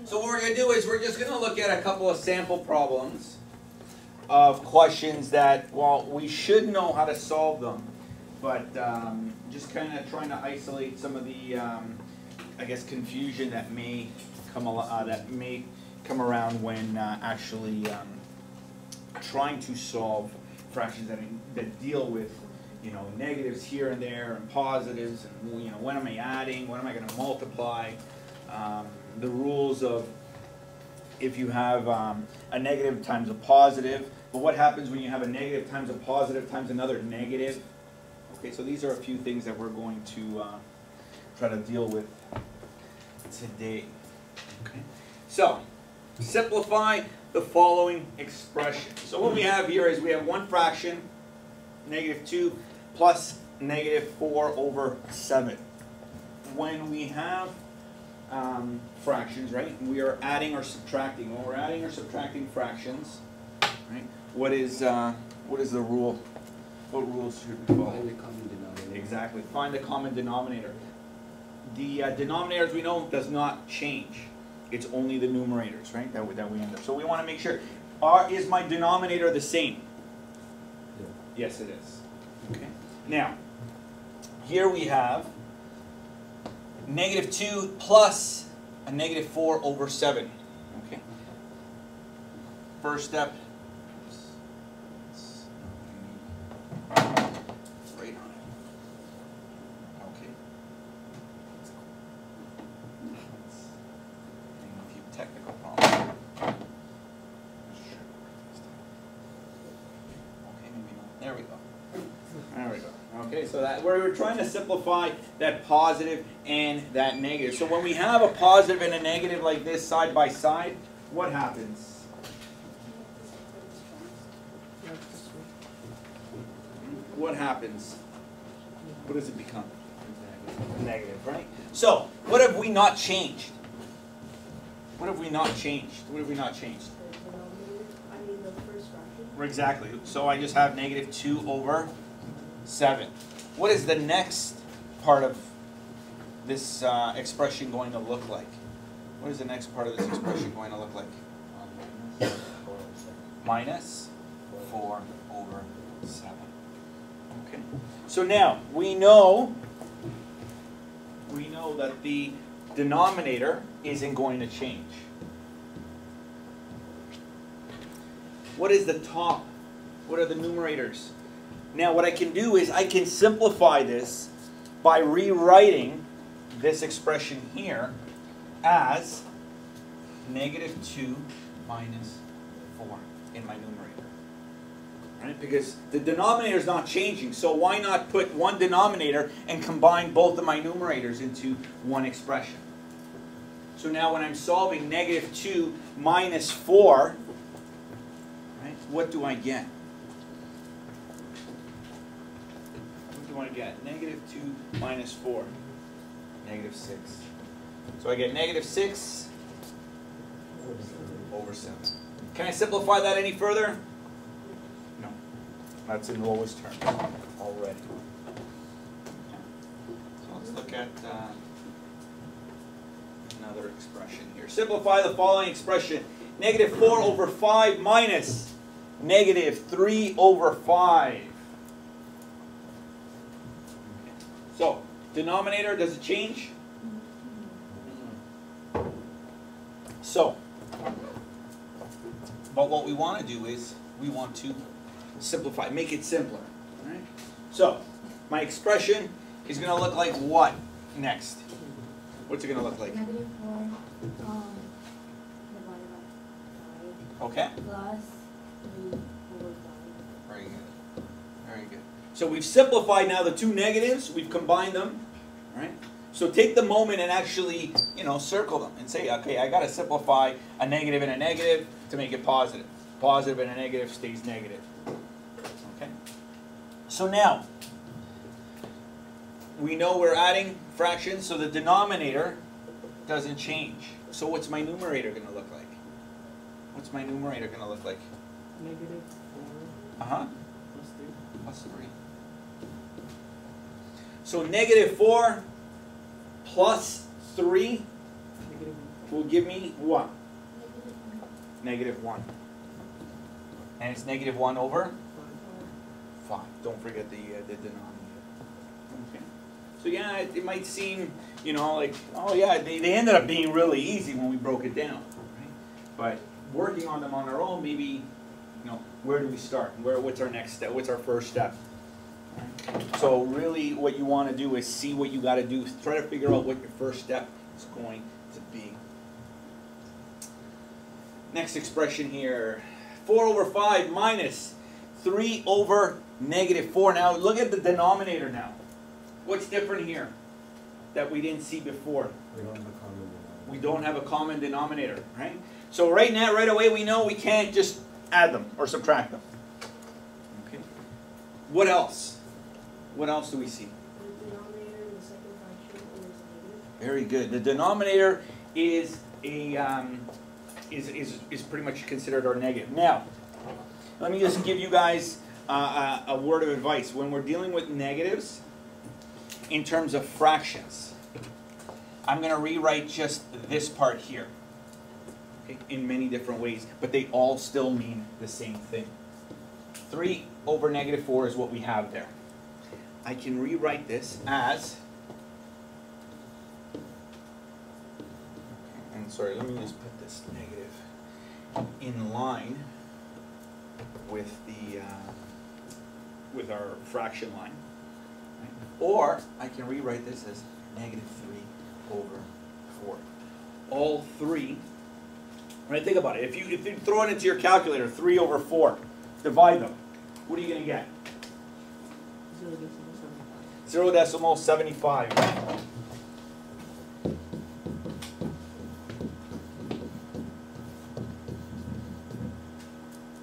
So what we're going to do is we're just going to look at a couple of sample problems of questions that, well, we should know how to solve them, but just kind of trying to isolate some of the, I guess, confusion that may come around when actually trying to solve fractions that deal with, you know, negatives here and there and positives, and, you know, when am I adding, when am I going to multiply, the rules of if you have a negative times a positive, but what happens when you have a negative times a positive times another negative. Okay, so these are a few things that we're going to try to deal with today. Okay, so simplify the following expression. So what we have here is we have one fraction, -2 plus -4 over 7. When we have fractions, right, we are adding or subtracting. When we're adding or subtracting fractions, right, what is the rule? What rules should we follow? Find the common denominator. Exactly. Find the common denominator. The denominator, as we know, does not change. It's only the numerators, right, that we end up. So we want to make sure, is my denominator the same? Yeah. Yes, it is. Okay. Now, here we have -2 plus a -4 over 7. Okay. First step. Right on it. Okay. A few technical problems. Okay, maybe not. There we go. There we go. Okay, so that we're trying to simplify that positive and that negative. So when we have a positive and a negative like this side by side, what happens? What happens? What does it become? Negative, right? So, what have we not changed? What have we not changed? What have we not changed? The first fraction. Exactly. So I just have -2 over 7. What is the next part of this expression going to look like? What is the next part of this expression going to look like? Minus 4 over 7. Okay. So now we know that the denominator isn't going to change. What is the top? What are the numerators? Now what I can do is I can simplify this by rewriting this expression here as -2 minus 4 in my numerator. Right? Because the denominator is not changing, so why not put one denominator and combine both of my numerators into one expression? So now when I'm solving -2 minus 4, right, what do I get? What do I get? -2 minus 4. -6. So I get -6 over 7. Can I simplify that any further? No. That's in lowest term already. So let's look at another expression here. Simplify the following expression. -4 over 5 minus -3 over 5. So, denominator, does it change? So, but what we want to do is we want to simplify, make it simpler. Right? So, my expression is going to look like what next? What's it going to look like? -4 divided by 5. Okay. Plus 3 over 5. Very good. Very good. So we've simplified now the two negatives. We've combined them. Right? So take the moment and actually, you know, circle them and say, okay, I got to simplify a negative and a negative to make it positive. Positive and a negative stays negative. Okay? So now, we know we're adding fractions, so the denominator doesn't change. So what's my numerator going to look like? What's my numerator going to look like? -4 Uh-huh. plus 3. Plus 3. So -4 plus 3 will give me what? Negative one. -1. And it's -1 over 5. 5. Don't forget the denominator. Okay. So yeah, it might seem, you know, like, oh yeah, they ended up being really easy when we broke it down. Right? But working on them on our own, maybe, you know, where do we start? What's our next step? What's our first step? So really what you want to do is see what you got to do. Try to figure out what your first step is going to be. Next expression here. 4 over 5 minus 3 over -4. Now look at the denominator now. What's different here that we didn't see before? We don't have a common denominator. We don't have a common denominator, right? So right now, right away, we know we can't just add them or subtract them. Okay. What else? What else do we see? The denominator in the second fraction is negative. Very good. The denominator is a is pretty much considered our negative. Now, let me just give you guys a word of advice. When we're dealing with negatives, in terms of fractions, I'm going to rewrite just this part here, okay, in many different ways, but they all still mean the same thing. 3 over -4 is what we have there. I can rewrite this as, and sorry, let me just put this negative in line with the with our fraction line. Or I can rewrite this as -3 over 4. All 3. Right? Think about it. If you throw it into your calculator, 3 over 4, divide them. What are you going to get? 0.75.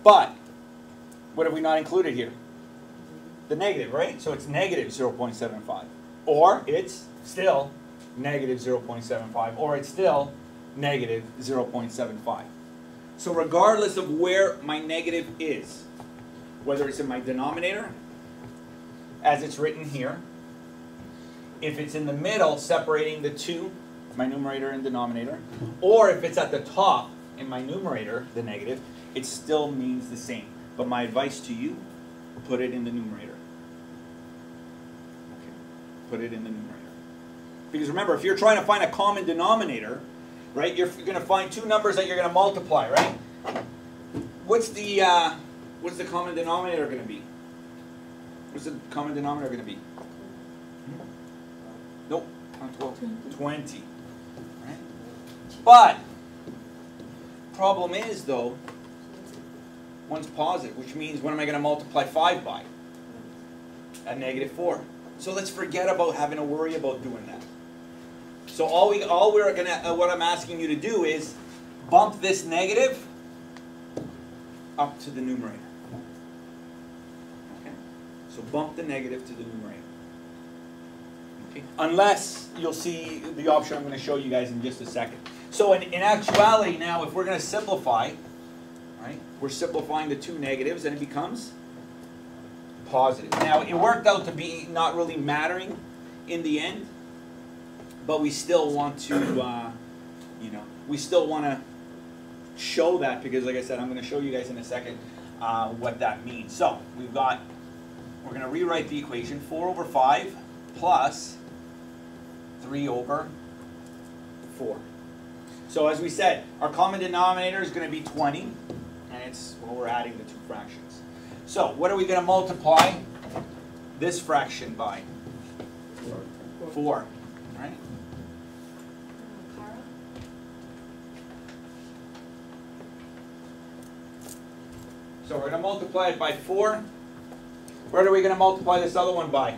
But what have we not included here? The negative, right? So it's -0.75. Or it's still -0.75. Or it's still -0.75. So regardless of where my negative is, whether it's in my denominator, as it's written here, if it's in the middle separating the two, my numerator and denominator, or if it's at the top in my numerator, the negative, it still means the same. But my advice to you, put it in the numerator. Okay. Put it in the numerator. Because remember, if you're trying to find a common denominator, right, you're going to find two numbers that you're going to multiply, right? What's the common denominator going to be? What's the common denominator going to be? Nope, not 12. 20. Right? But, problem is, though, one's positive, which means what am I going to multiply 5 by? A -4. So let's forget about having to worry about doing that. So what I'm asking you to do is bump this negative up to the numerator. Okay? So bump the negative to the numerator. Okay? Unless you'll see the option I'm going to show you guys in just a second. So in actuality now, if we're going to simplify, right, we're simplifying the two negatives and it becomes positive. Now it worked out to be not really mattering in the end, but we still want to, we still want to show that because, like I said, I'm going to show you guys in a second what that means. So we're going to rewrite the equation: 4 over 5 plus 3 over 4. So as we said, our common denominator is going to be 20, and it's, well, we're adding the two fractions. So what are we going to multiply this fraction by? 4. Right? So we're going to multiply it by 4. What are we going to multiply this other one by?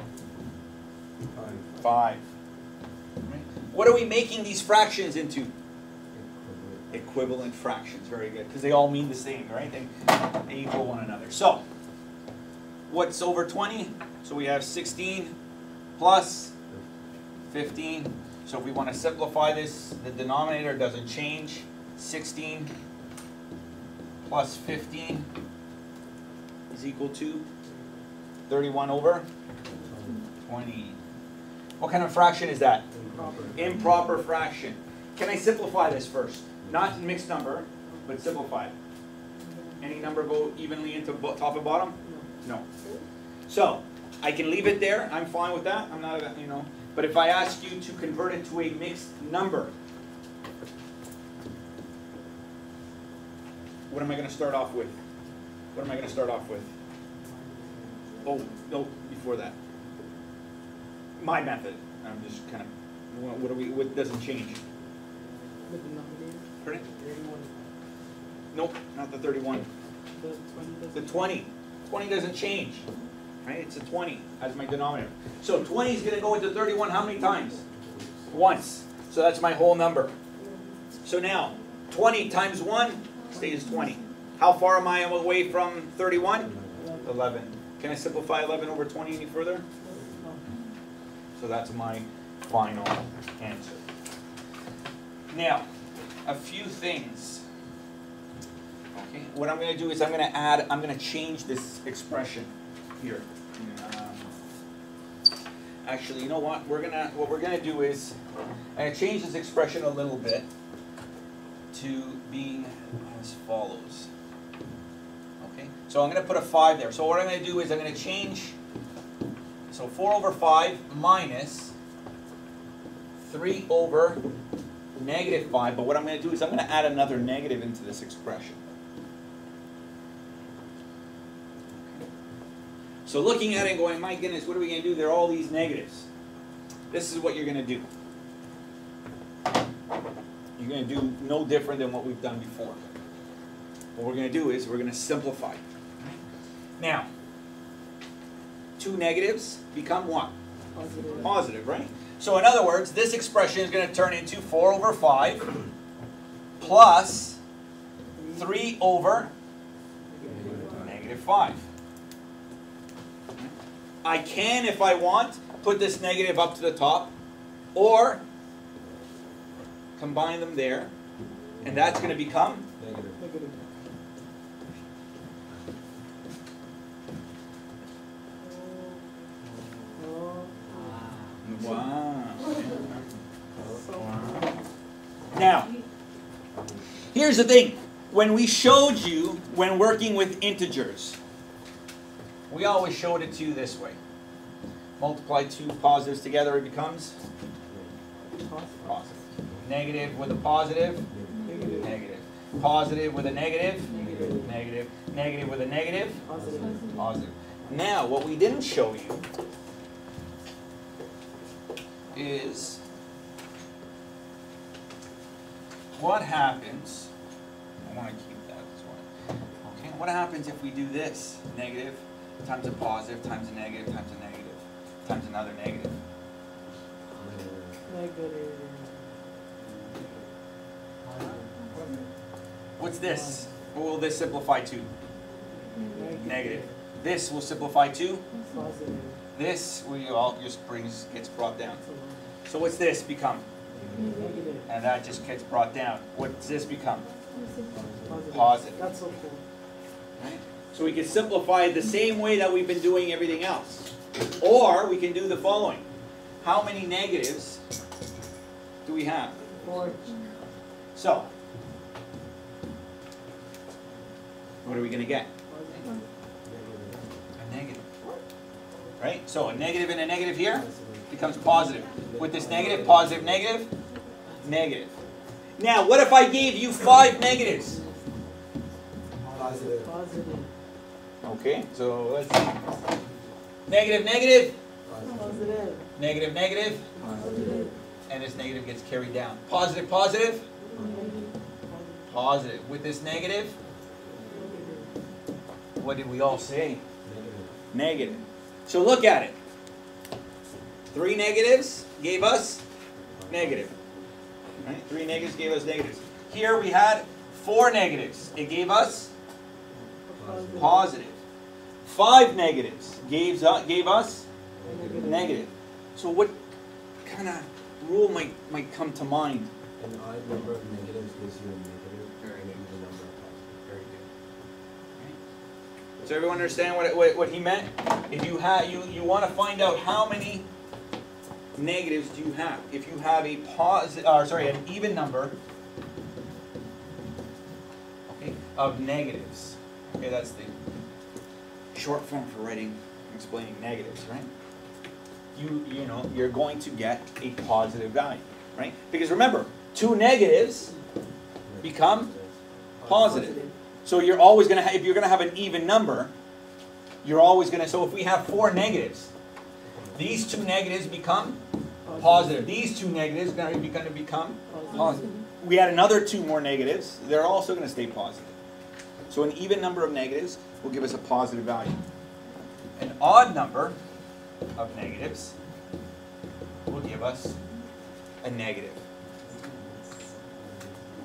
5. Right? What are we making these fractions into? Equivalent fractions. Very good. Because they all mean the same, right? They equal one another. So, what's over 20? So we have 16 plus 15. So if we want to simplify this, the denominator doesn't change. 16 plus 15 is equal to 31 over 20. What kind of fraction is that? Improper. Improper fraction. can I simplify this first? Not mixed number, but simplify it. Any number go evenly into top and bottom? No. So, I can leave it there. I'm fine with that. I'm not, you know. But if I ask you to convert it to a mixed number, what am I going to start off with? What am I going to start off with? Oh, no, before that. My method. I'm just kind of, what doesn't change? The denominator. Pardon? 31. Nope, not the 31. The 20 doesn't. The 20. 20 doesn't change. Right? It's a 20 as my denominator. So 20 is going to go into 31 how many times? Once. So that's my whole number. So now, 20 times 1 stays 20. How far am I away from 31? 11. Can I simplify 11 over 20 any further? So that's my final answer. Now, a few things. Okay, what I'm going to do is I'm going to change this expression here. Actually, you know what? What we're going to do is I'm going to change this expression a little bit to being as follows. Okay, so I'm going to put a 5 there. So what I'm going to do is I'm going to change. So 4 over 5 minus 3 over negative 5. But what I'm going to do is I'm going to add another negative into this expression. So looking at it and going, my goodness, what are we going to do? There are all these negatives. This is what you're going to do. You're going to do no different than what we've done before. What we're going to do is we're going to simplify. Now, 2 negatives become what? Positive. Positive, right? So in other words, this expression is going to turn into 4 over 5 plus 3 over negative 5. I can, if I want, put this negative up to the top, or combine them there, and that's going to become Negative. wow. Now, here's the thing. When we showed you, when working with integers, we always showed it to you this way. Multiply 2 positives together, it becomes positive. Negative with a positive, negative. Positive with a negative, negative. Negative with a negative, positive. Now, what we didn't show you is what happens. I want to keep that as well. Okay, what happens if we do this? Negative times a positive times a negative times a negative times another negative. Negative. What's this? What will this simplify to? Negative. This will simplify to? Positive. This all just gets brought down. So what's this become? Negative. And that just gets brought down. What's this become? Positive. Positive. That's so cool. Right? So we can simplify it the same way that we've been doing everything else. Or we can do the following. How many negatives do we have? 4. So, what are we going to get? A negative. Right? So a negative and a negative here becomes positive. With this negative, positive, negative, negative. Now, what if I gave you 5 negatives? Positive. Okay, so let's see. Negative, negative, Positive. negative, negative, Positive. and this negative gets carried down. Positive, positive, positive. With this negative, what did we all say? Negative. So look at it. 3 negatives gave us negative. Right? 3 negatives gave us negatives. Here we had 4 negatives. It gave us positive. 5 negatives gave us negative. So what kind of rule might come to mind? An odd number of negatives gives you a negative, or an even number of positives. Very good. Does everyone understand what he meant? If you want to find out how many negatives do you have? If you have a an even number, okay, of negatives. Okay, that's the short form for writing, explaining negatives, right? You know, you're going to get a positive value, right? Because remember, two negatives become positive. So you're always going to if you're going to have an even number, you're always going to, so if we have 4 negatives, these 2 negatives become positive. These 2 negatives are going to become positive. We add another 2 more negatives, they're also going to stay positive. So an even number of negatives will give us a positive value. An odd number of negatives will give us a negative.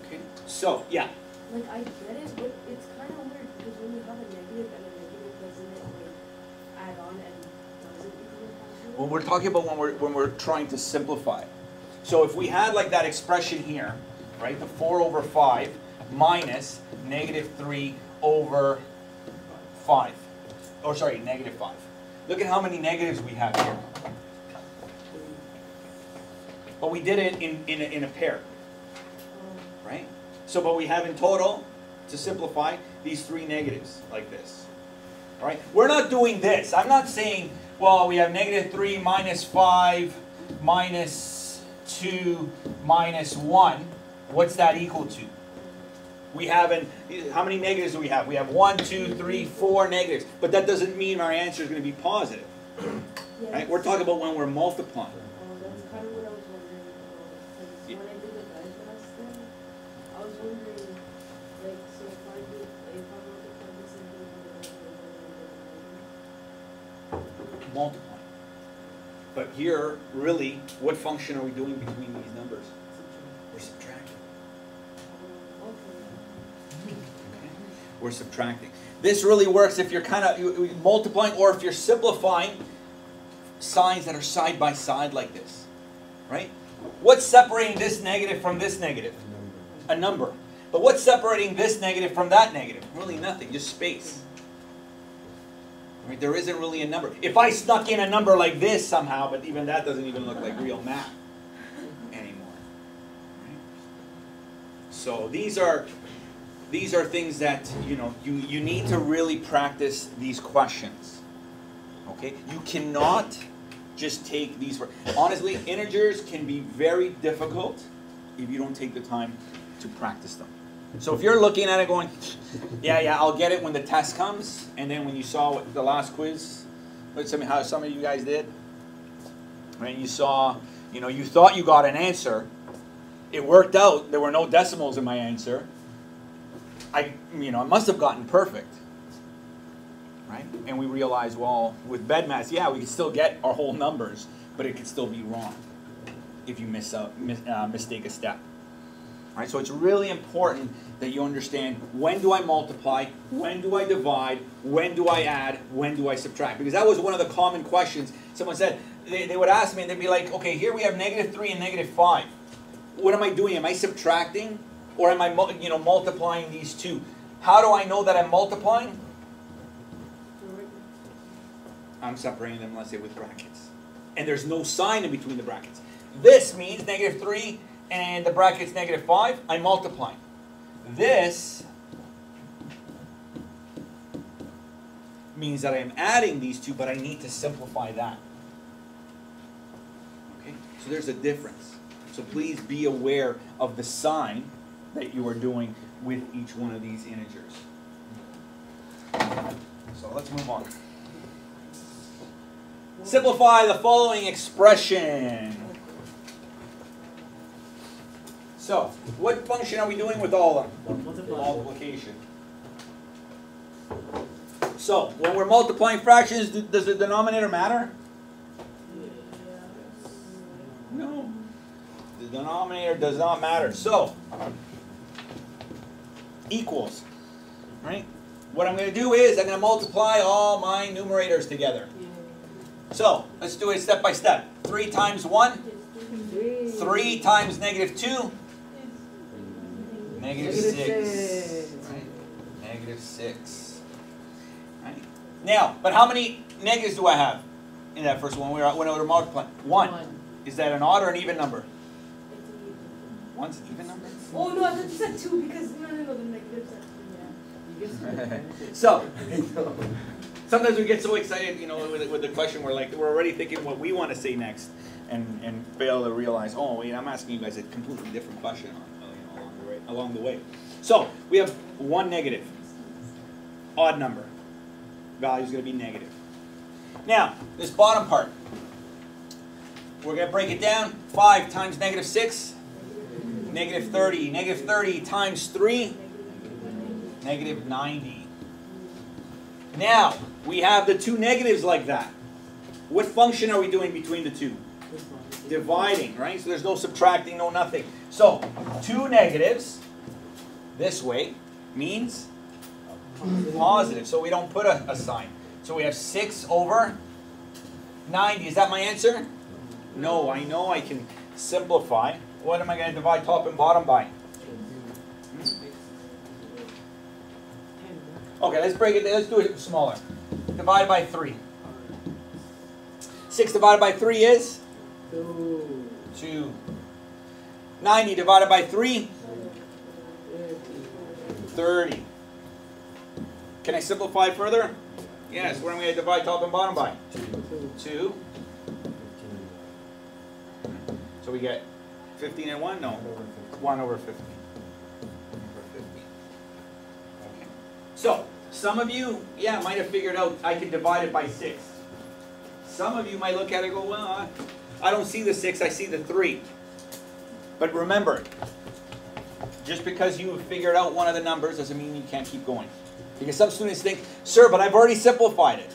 Okay, so yeah. Like, I get it, but it's kind of weird because when you have a negative and a negative, doesn't it like add on and does it equal positive? Well, we're talking about when we're trying to simplify. So if we had like that expression here, right, the 4 over 5 minus negative 3 over 5. Or sorry, negative 5. Look at how many negatives we have here. But we did it in a pair, right? So, but we have in total, to simplify, these 3 negatives like this. All right? We're not doing this. I'm not saying, well, we have negative 3 minus 5 minus 2 minus 1. What's that equal to? We have, how many negatives do we have? We have 1, 2, 3, 4 negatives. But that doesn't mean our answer is going to be positive. Yes. Right? We're talking about when we're multiplying. That's kind of what I was wondering about. Because when I did the bedmas thing, I was wondering, like, so if I multiply this and do the Multiplying. But here, really, what function are we doing between these numbers? We're subtracting. We're subtracting. This really works if you're kind of multiplying or if you're simplifying signs that are side by side like this. Right? What's separating this negative from this negative? A number. But what's separating this negative from that negative? Really nothing, just space. Right? There isn't really a number. If I snuck in a number like this somehow, but even that doesn't even look like real math anymore. Right? So these are things that you need to really practice these questions. Okay? You cannot just take these. Honestly, integers can be very difficult if you don't take the time to practice them. So if you're looking at it going, yeah, I'll get it when the test comes, and then when you saw what the last quiz, how some of you guys did, right? You saw, you thought you got an answer. It worked out. There were no decimals in my answer. I must have gotten perfect, right? And we realized, well, with bedmas, yeah, we can still get our whole numbers, but it could still be wrong if you mistake a step. Right? So it's really important that you understand, when do I multiply, when do I divide, when do I add, when do I subtract? Because that was one of the common questions. Someone said, they would ask me, and they'd be like, okay, here we have negative 3 and negative 5. What am I doing? Am I subtracting? Or am I multiplying these two? How do I know that I'm multiplying? I'm separating them, let's say, with brackets. And there's no sign in between the brackets. This means negative 3 and the bracket's negative 5. I'm multiplying. This means that I'm adding these two, but I need to simplify that. Okay? So there's a difference. So please be aware of the sign that you are doing with each one of these integers. So let's move on. Simplify the following expression. So, what function are we doing with all of them? Multiplication. So, when we're multiplying fractions, does the denominator matter? No. The denominator does not matter. So, equals. Right? What I'm going to do is I'm going to multiply all my numerators together. So, let's do it step by step. 3 times 1. 3 times negative 2. Negative 6. Right? Negative 6. Right? Now, but how many negatives do I have in that first one when we're multiplying? 1. Is that an odd or an even number? It's an even. One's an even number? Oh no, I thought you said 2 because no, the negatives are 2, yeah. So, sometimes we get so excited, with the question, we're already thinking what we want to say next, and fail to realize, oh wait, I'm asking you guys a completely different question along the way. So, we have one negative, odd number. Value is going to be negative. Now, this bottom part, we're going to break it down. 5 times negative 6, negative 30. Negative 30 times 3, negative 90. Now, we have the two negatives like that. What function are we doing between the two? Dividing, right? So there's no subtracting, no nothing. So, two negatives this way means positive. So we don't put a sign. So we have 6 over 90. Is that my answer? No, I know I can simplify. What am I going to divide top and bottom by? Okay, let's break it. Let's do it smaller. Divide by 3. 6 divided by 3 is? 2. 90 divided by 3? 30. Can I simplify further? Yes. What am I going to divide top and bottom by? 2. So we get 15 and 1? No. 1 over 50. Okay. So, some of you, might have figured out I can divide it by 6. Some of you might look at it and go, well, I don't see the 6, I see the 3. But remember, just because you figured out one of the numbers doesn't mean you can't keep going. Because some students think, sir, but I've already simplified it.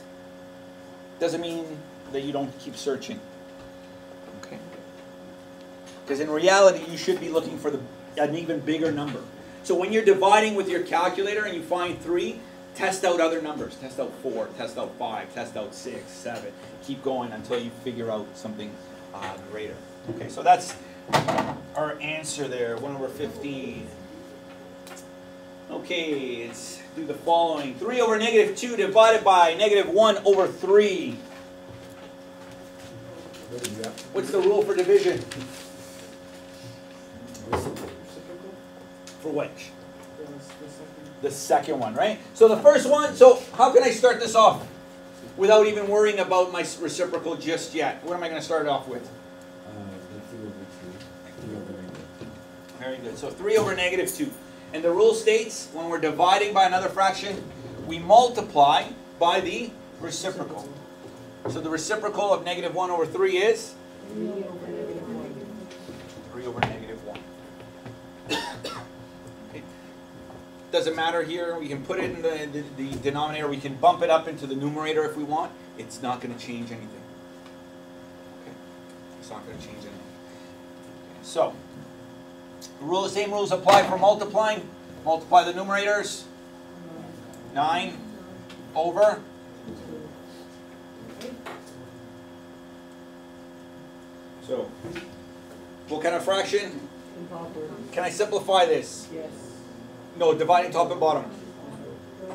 Doesn't mean that you don't keep searching. Okay? Because in reality, you should be looking for an even bigger number. So when you're dividing with your calculator and you find 3, test out other numbers. Test out 4, test out 5, test out 6, 7. Keep going until you figure out something greater. Okay, so that's our answer there, 1 over 15. Okay, let's do the following. 3 over negative 2 divided by negative 1 over 3. What's the rule for division? For which? The second one, right? So the first one, so how can I start this off without even worrying about my reciprocal just yet? What am I going to start off with? 3 over 2. Very good. So 3 over negative 2. And the rule states when we're dividing by another fraction, we multiply by the reciprocal. So the reciprocal of negative 1 over 3 is? 3 over negative 1. 3 over negative 1. Okay. Doesn't matter here. We can put it in the denominator. We can bump it up into the numerator if we want. It's not going to change anything. Okay. It's not going to change anything. Okay. So, the same rules apply for multiplying. Multiply the numerators. 9 over. So, what kind of fraction? Improper. Can I simplify this? Yes. No, dividing top and bottom.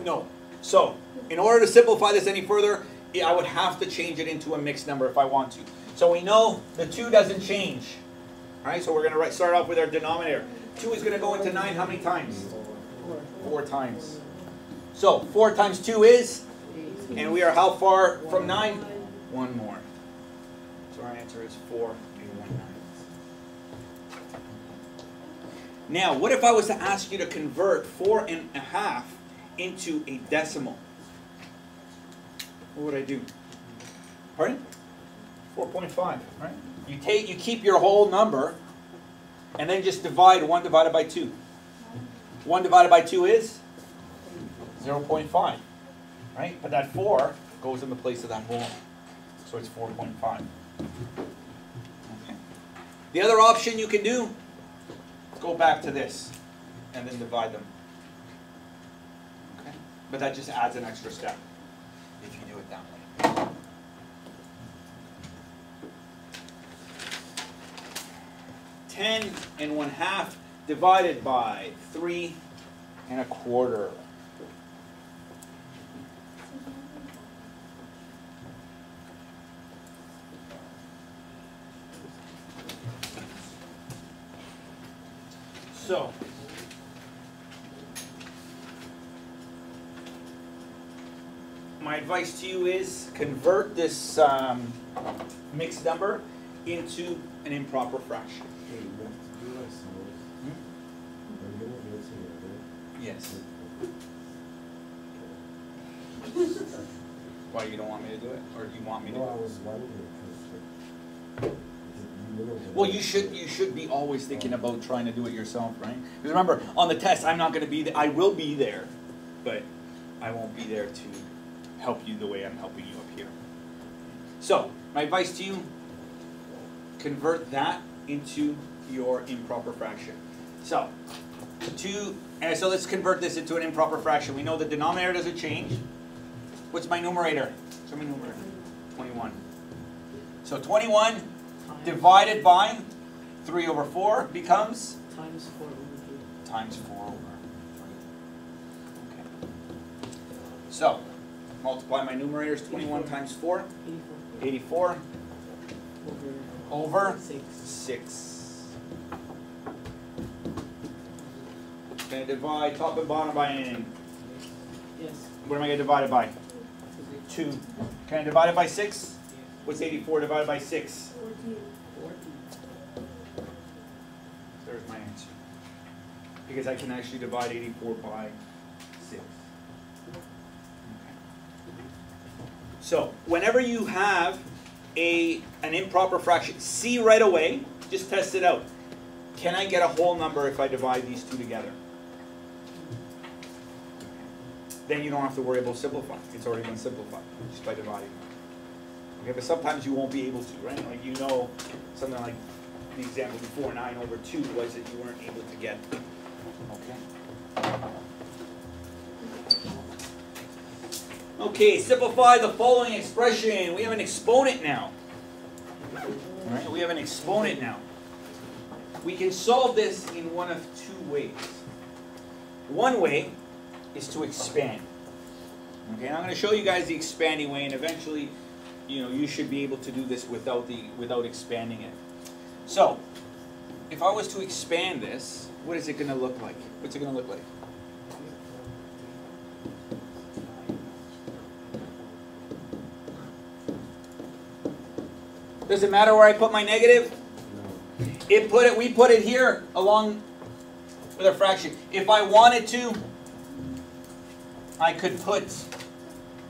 No. So, in order to simplify this any further, I would have to change it into a mixed number if I want to. So we know the 2 doesn't change. All right, so we're going to start off with our denominator. 2 is going to go into 9 how many times? 4 times. So 4 times 2 is? 8. And we are how far from 9? 1 more. So our answer is 4 and 1/9. Now, what if I was to ask you to convert 4 1/2 into a decimal? What would I do? Pardon? 4.5, right? You keep your whole number, and then just divide 1 divided by 2. 1 divided by 2 is 0.5, right? But that 4 goes in the place of that whole, so it's 4.5. Okay. The other option you can do, go back to this, and then divide them. Okay? But that just adds an extra step if you do it that way. Ten and 1/2 divided by 3 1/4. So, my advice to you is convert this mixed number into an improper fraction. Hey, you have to do like symbols. Are you gonna do it together? Yes. Why, you don't want me to do it? Or do you want me to? No, I was wondering, because Well, you should be always thinking about trying to do it yourself, right? Because remember, on the test, I'm not going to be there. I will be there, but I won't be there to help you the way I'm helping you up here. So, my advice to you, convert that into your improper fraction. So, so let's convert this into an improper fraction. We know the denominator doesn't change. What's my numerator? Show me numerator. 21. So 21 divided by 3 over 4 becomes? Times 4 over 3. Times 4 over 3. Okay. So, multiply my numerators. 21 times 4? 84. Over 6. Can I divide top and bottom by anything? Yes. What am I going to divide it by? 2. Can I divide it by 6? What's 84 divided by 6? 14. There's my answer. Because I can actually divide 84 by 6. Okay. So, whenever you have an improper fraction, see right away, just test it out. Can I get a whole number if I divide these two together? Then you don't have to worry about simplifying. It's already been simplified just by dividing. Okay, but sometimes you won't be able to, right? Like you know, something like the example before, 9 over 2 was that you weren't able to get. Okay. Okay, simplify the following expression. We have an exponent now. All right, we have an exponent now. We can solve this in one of 2 ways. One way is to expand. Okay, and I'm going to show you guys the expanding way, and eventually, you should be able to do this without expanding it. So, if I was to expand this, what is it going to look like? What's it going to look like? Does it matter where I put my negative? No. We put it here along with a fraction. If I wanted to, I could put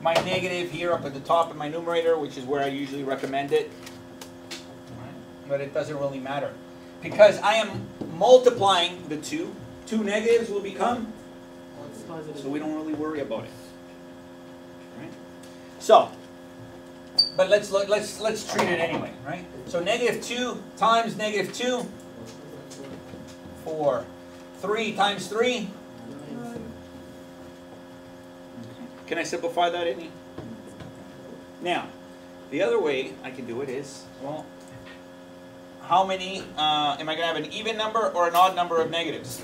my negative here up at the top of my numerator, which is where I usually recommend it. But it doesn't really matter. Because I am multiplying the 2. 2 negatives will become Positive. so we don't really worry about it. Right? So, but let's treat it anyway, right? So negative 2 times negative 2, 4. 3 times 3. Can I simplify that any? Now, the other way I can do it is, well, how many, am I going to have an even number or an odd number of negatives?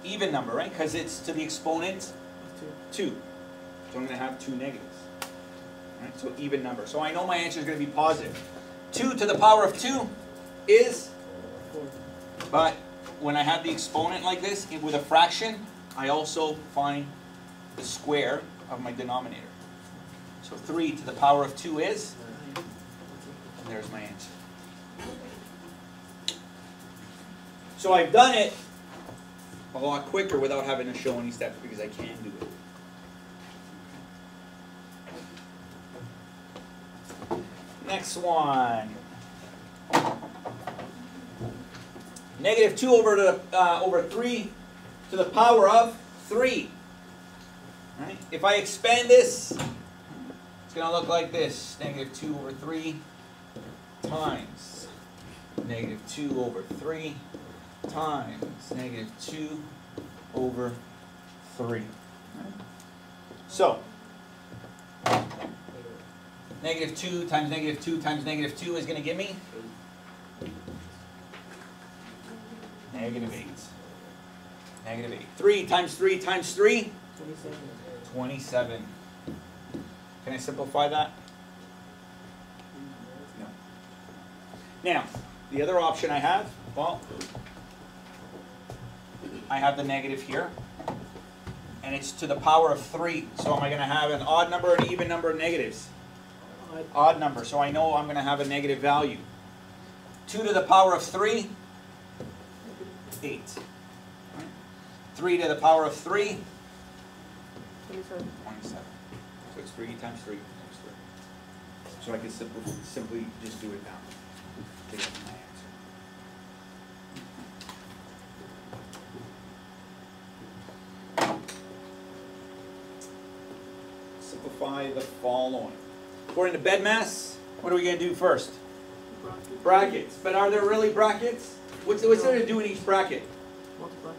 Even number, right? Because it's to the exponent 2. So I'm going to have 2 negatives. Right? So even number. So I know my answer is going to be positive. 2 to the power of 2 is 4. But when I have the exponent like this with a fraction, I also find the square of my denominator. So 3 to the power of 2 is, and there's my answer. So I've done it a lot quicker without having to show any steps because I can do it. Next one. Negative 2 over 3 to the power of 3. Right? If I expand this, it's going to look like this. Negative 2 over 3 times negative 2 over 3 times negative 2 over 3. Right? So, negative 2 times negative 2 times negative 2 is going to give me negative 8. Negative 8. 3 times 3 times 3? 27. 27. Can I simplify that? No. Now, the other option I have Well, I have the negative here, and it's to the power of 3. So am I going to have an odd number or an even number of negatives? Odd number, so I know I'm going to have a negative value. 2 to the power of 3, 8. 3 to the power of 3, 27. So it's 3 times 3 times 3. So I can simply just do it now. Take out my answer. Simplify the following. According to bedmas, what are we going to do first? Brackets. But are there really brackets? What's there to do in each bracket? Multiply.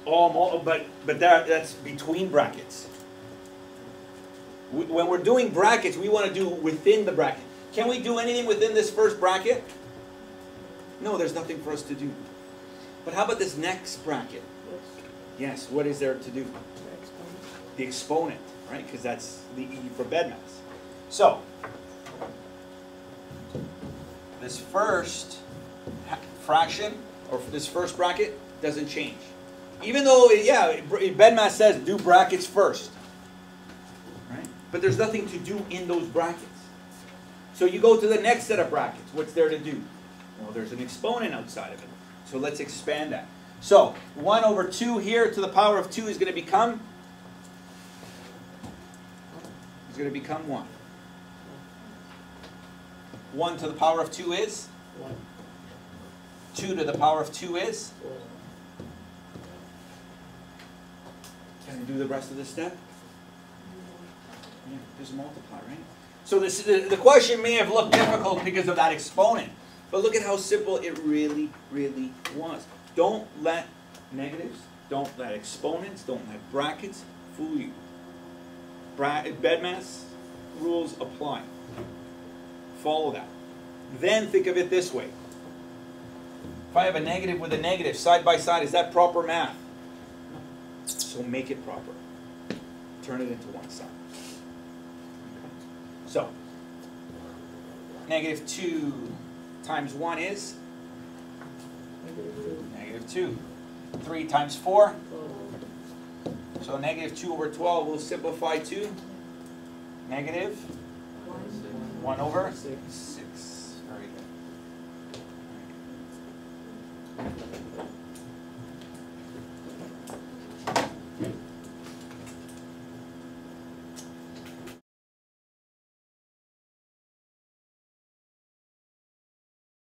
Oh, but that's between brackets. When we're doing brackets, we want to do within the bracket. Can we do anything within this first bracket? No, there's nothing for us to do. But how about this next bracket? Yes, what is there to do? The exponent, right? Because that's the E for bedmas. So, this first fraction, or this first bracket, doesn't change. Even though, yeah, bedmas says do brackets first. Right? But there's nothing to do in those brackets. So you go to the next set of brackets. What's there to do? Well, there's an exponent outside of it. So let's expand that. So 1 over 2 here to the power of 2 is going to become? It's going to become 1. 1 to the power of 2 is? 1. 2 to the power of 2 is? 4. Can I do the rest of this step? Yeah, just multiply, right? So the question may have looked difficult because of that exponent. But look at how simple it really, really was. Don't let negatives, don't let exponents, don't let brackets fool you. Bedmas rules apply. Follow that. Then think of it this way. If I have a negative with a negative side by side, is that proper math? So make it proper. Turn it into one side. So, negative 2 times 1 is? Negative 2. 3 times 4? So negative 2 over 12 will simplify to negative 1 over 6. Very good.